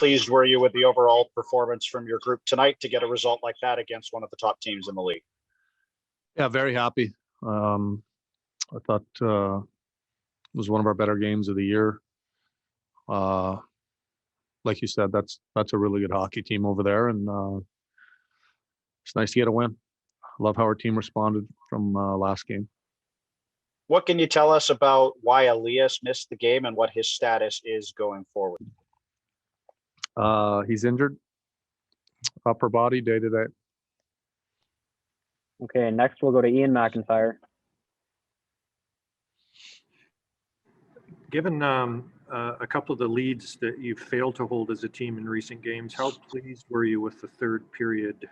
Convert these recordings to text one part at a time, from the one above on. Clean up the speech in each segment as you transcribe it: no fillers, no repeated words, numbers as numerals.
pleased were you with the overall performance from your group tonight to get a result like that against one of the top teams in the league? Yeah, very happy. I thought it was one of our better games of the year. Like you said, that's a really good hockey team over there, and it's nice to get a win. I love how our team responded from last game. What can you tell us about why Elias missed the game and what his status is going forward? He's injured, upper body, day to day. Okay, next we'll go to Ian McIntyre. Given a couple of the leads that you've failed to hold as a team in recent games, how pleased were you with the third period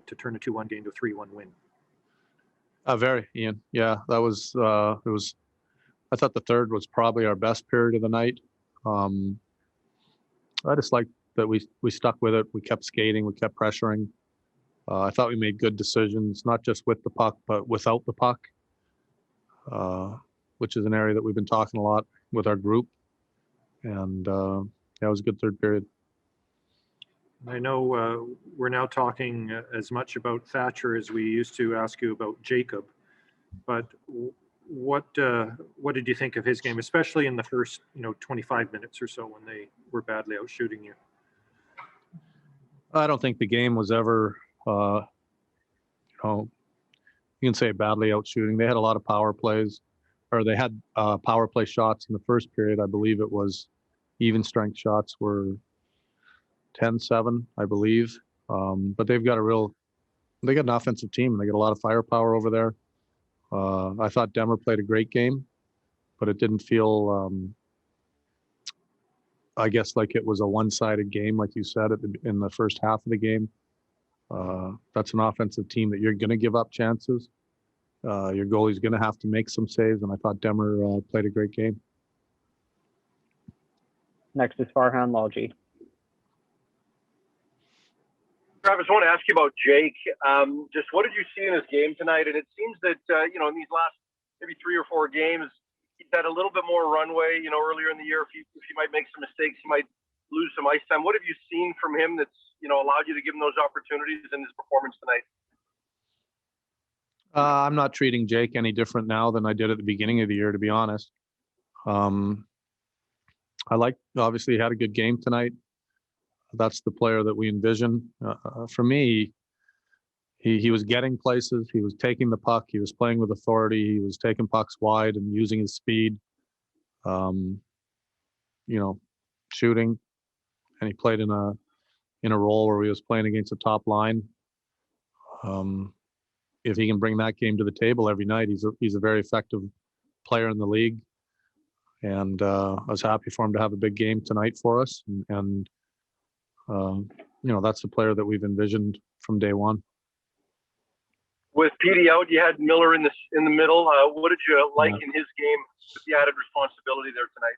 to turn a 2-1 game to a 3-1 win? Very, Ian. Yeah, that was it was. I thought the third was probably our best period of the night. I just liked that we stuck with it. We kept skating. We kept pressuring. I thought we made good decisions, not just with the puck, but without the puck, which is an area that we've been talking a lot with our group. And yeah, it was a good third period. I know we're now talking as much about Thatcher as we used to ask you about Jacob, but what did you think of his game, especially in the first 25 minutes or so when they were badly out shooting you? I don't think the game was ever, you can say badly out shooting. They had a lot of power plays, or they had power play shots in the first period. I believe it was even strength shots were 10-7, I believe. But they got an offensive team, and they got a lot of firepower over there. I thought Demmer played a great game, but it didn't feel, I guess, like it was a one-sided game, like you said in the first half of the game. That's an offensive team that you're going to give up chances. Your goalie's going to have to make some saves, and I thought Demmer played a great game. Next is Farhan Lalji. Travis, I want to ask you about Jake. Just what did you see in his game tonight? And it seems that, in these last maybe 3 or 4 games, he's had a little bit more runway, earlier in the year. If he might make some mistakes, he might lose some ice time. What have you seen from him that's, allowed you to give him those opportunities in his performance tonight? I'm not treating Jake any different now than I did at the beginning of the year, to be honest. Obviously, he had a good game tonight. That's the player that we envision. For me, he was getting places. He was taking the puck. He was playing with authority. He was taking pucks wide and using his speed, shooting. And he played in a role where he was playing against a top line. If he can bring that game to the table every night, he's a very effective player in the league. And I was happy for him to have a big game tonight for us. And that's the player that we've envisioned from day one. With Petey out, you had Miller in the middle. What did you like in his game with the added responsibility there tonight?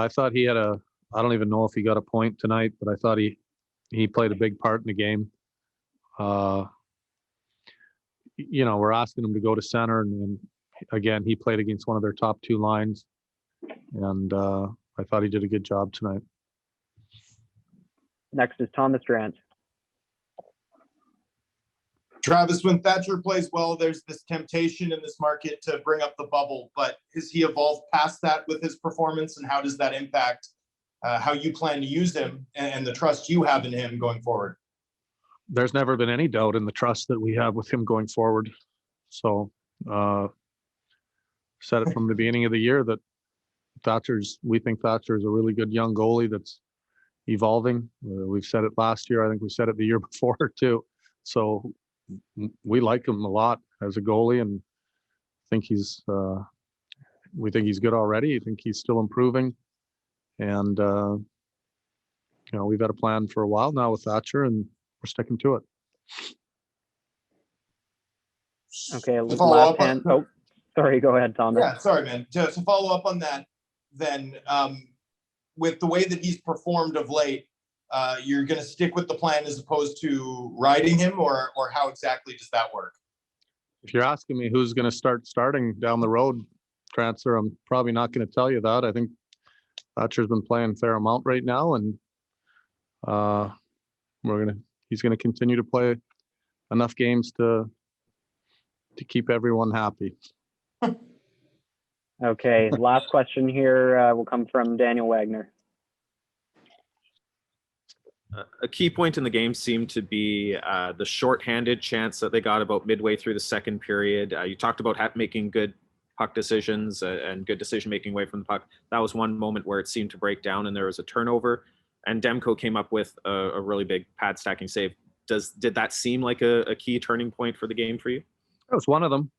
I thought he had I don't even know if he got a point tonight, but I thought he played a big part in the game. We're asking him to go to center, and again, he played against one of their top 2 lines, and I thought he did a good job tonight. Next is Thomas Drance. Travis, when Thatcher plays well, there's this temptation in this market to bring up the bubble, but has he evolved past that with his performance, and how does that impact how you plan to use him and the trust you have in him going forward? There's never been any doubt in the trust that we have with him going forward. So said it from the beginning of the year that we think Thatcher's a really good young goalie that's evolving. We've said it last year. I think we said it the year before too. So we like him a lot as a goalie, and we think he's good already. I think he's still improving. And, we've had a plan for a while now with Thatcher, and we're sticking to it. Okay, last hand. Oh, sorry. Go ahead, Thomas. Yeah, sorry, man. To follow up on that, then, with the way that he's performed of late, you're going to stick with the plan as opposed to riding him, or how exactly does that work? If you're asking me who's going to starting down the road, Transfer, I'm probably not going to tell you that. I think Thatcher's been playing a fair amount right now, and He's gonna continue to play enough games to keep everyone happy. Okay, last question here will come from Daniel Wagner. A key point in the game seemed to be the shorthanded chance that they got about midway through the second period. You talked about making good puck decisions and good decision-making away from the puck. That was one moment where it seemed to break down and there was a turnover. And Demko came up with a really big pad stacking save. Did that seem like a key turning point for the game for you? That was one of them.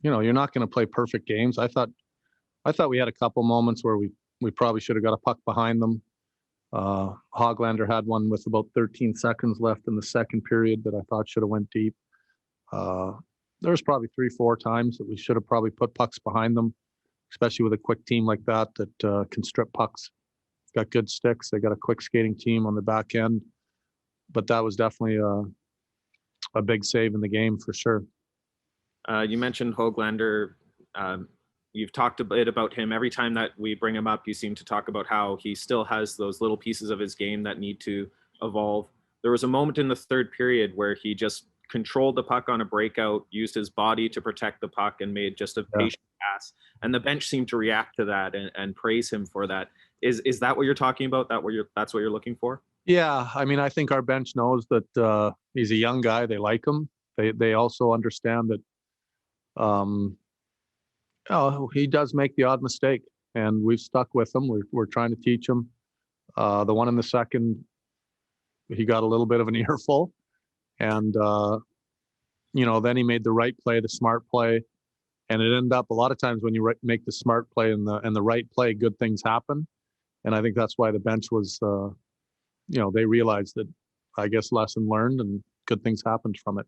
You're not going to play perfect games. I thought we had a couple moments where we probably should have got a puck behind them. Hoglander had one with about 13 seconds left in the second period that I thought should have went deep. There's probably 3-4 times that we should have probably put pucks behind them, especially with a quick team like that can strip pucks. Got good sticks. They got a quick skating team on the back end, but that was definitely a big save in the game for sure. You mentioned Hoglander. You've talked a bit about him. Every time that we bring him up, you seem to talk about how he still has those little pieces of his game that need to evolve. There was a moment in the third period where he just controlled the puck on a breakout, used his body to protect the puck, and made just a patient pass. And the bench seemed to react to that and praise him for that. Is that what you're talking about? That's what you're looking for? Yeah, I mean, I think our bench knows that he's a young guy. They like him. They also understand that he does make the odd mistake, and we've stuck with him. We're trying to teach him. The one in the second, he got a little bit of an earful, and then he made the right play, the smart play, and it ended up a lot of times when you make the smart play and the right play, good things happen. And I think that's why the bench was, they realized that, I guess, lesson learned and good things happened from it.